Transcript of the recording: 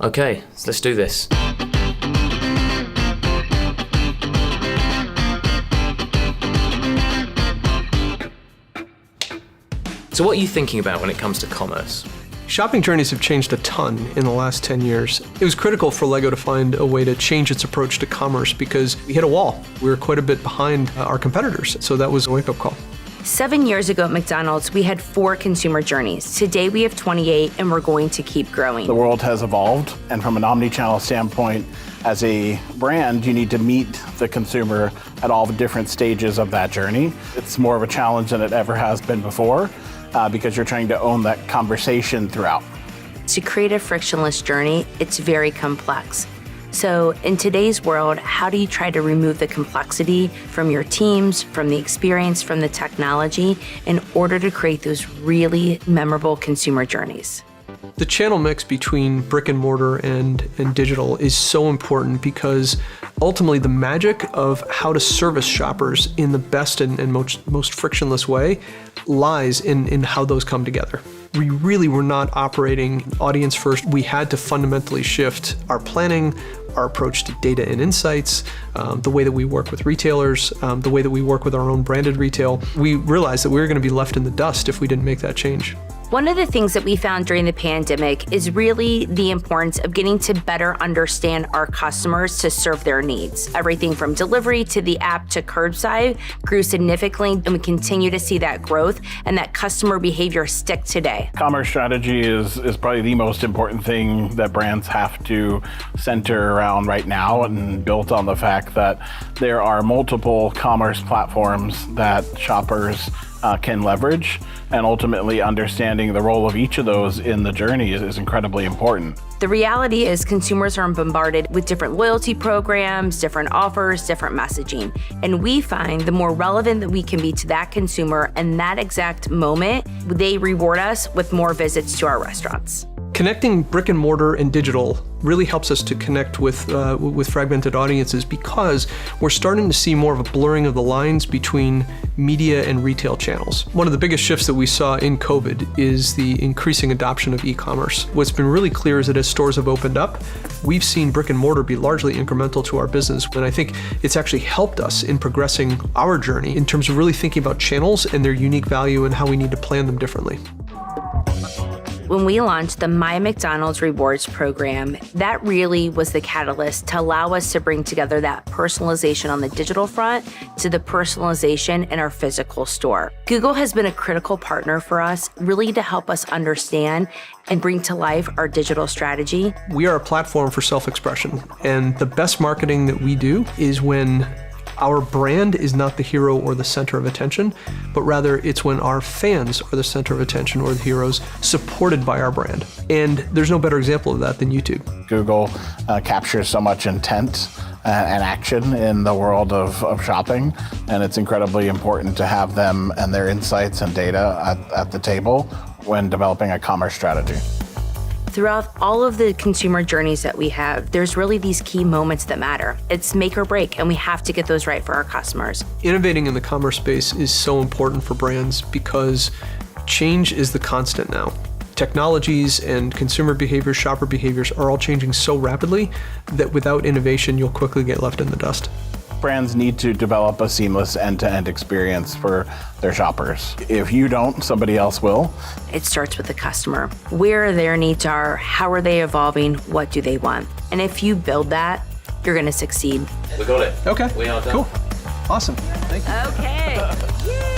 Okay, so let's do this. So what are you thinking about when it comes to commerce? Shopping journeys have changed a ton in the last 10 years. It was critical for LEGO to find a way to change its approach to commerce because we hit a wall. We were quite a bit behind our competitors, so that was a wake-up call. 7 years ago at McDonald's, we had 4 consumer journeys. Today we have 28, and we're going to keep growing. The world has evolved, and from an omni-channel standpoint, as a brand, you need to meet the consumer at all the different stages of that journey. It's more of a challenge than it ever has been before, because you're trying to own that conversation throughout. To create a frictionless journey, it's very complex. So in today's world, how do you try to remove the complexity from your teams, from the experience, from the technology, in order to create those really memorable consumer journeys? The channel mix between brick and mortar and digital is so important because ultimately the magic of how to service shoppers in the best and most frictionless way lies in how those come together. We really were not operating audience first. We had to fundamentally shift our planning, our approach to data and insights, the way that we work with retailers, the way that we work with our own branded retail. We realized that we were going to be left in the dust if we didn't make that change. One of the things that we found during the pandemic is really the importance of getting to better understand our customers to serve their needs. Everything from delivery to the app to curbside grew significantly, and we continue to see that growth and that customer behavior stick today. Commerce strategy is probably the most important thing that brands have to center around right now, and built on the fact that there are multiple commerce platforms that shoppers can leverage, and ultimately understanding the role of each of those in the journey is incredibly important. The reality is consumers are bombarded with different loyalty programs, different offers, different messaging. And we find the more relevant that we can be to that consumer in that exact moment, they reward us with more visits to our restaurants. Connecting brick and mortar and digital really helps us to connect with fragmented audiences because we're starting to see more of a blurring of the lines between media and retail channels. One of the biggest shifts that we saw in COVID is the increasing adoption of e-commerce. What's been really clear is that as stores have opened up, we've seen brick and mortar be largely incremental to our business. And I think it's actually helped us in progressing our journey in terms of really thinking about channels and their unique value and how we need to plan them differently. When we launched the My McDonald's Rewards program, that really was the catalyst to allow us to bring together that personalization on the digital front to the personalization in our physical store. Google has been a critical partner for us, really to help us understand and bring to life our digital strategy. We are a platform for self-expression, and the best marketing that we do is when our brand is not the hero or the center of attention, but rather it's when our fans are the center of attention or the heroes, supported by our brand. And there's no better example of that than YouTube. Google captures so much intent and action in the world of shopping, and it's incredibly important to have them and their insights and data at the table when developing a commerce strategy. Throughout all of the consumer journeys that we have, there's really these key moments that matter. It's make or break, and we have to get those right for our customers. Innovating in the commerce space is so important for brands because change is the constant now. Technologies and consumer behaviors, shopper behaviors are all changing so rapidly that without innovation, you'll quickly get left in the dust. Brands need to develop a seamless end-to-end experience for their shoppers. If you don't, somebody else will. It starts with the customer. Where their needs are, how are they evolving, what do they want? And if you build that, you're gonna succeed. We got it. Okay. We are done. Cool. Awesome. Thank you. Okay.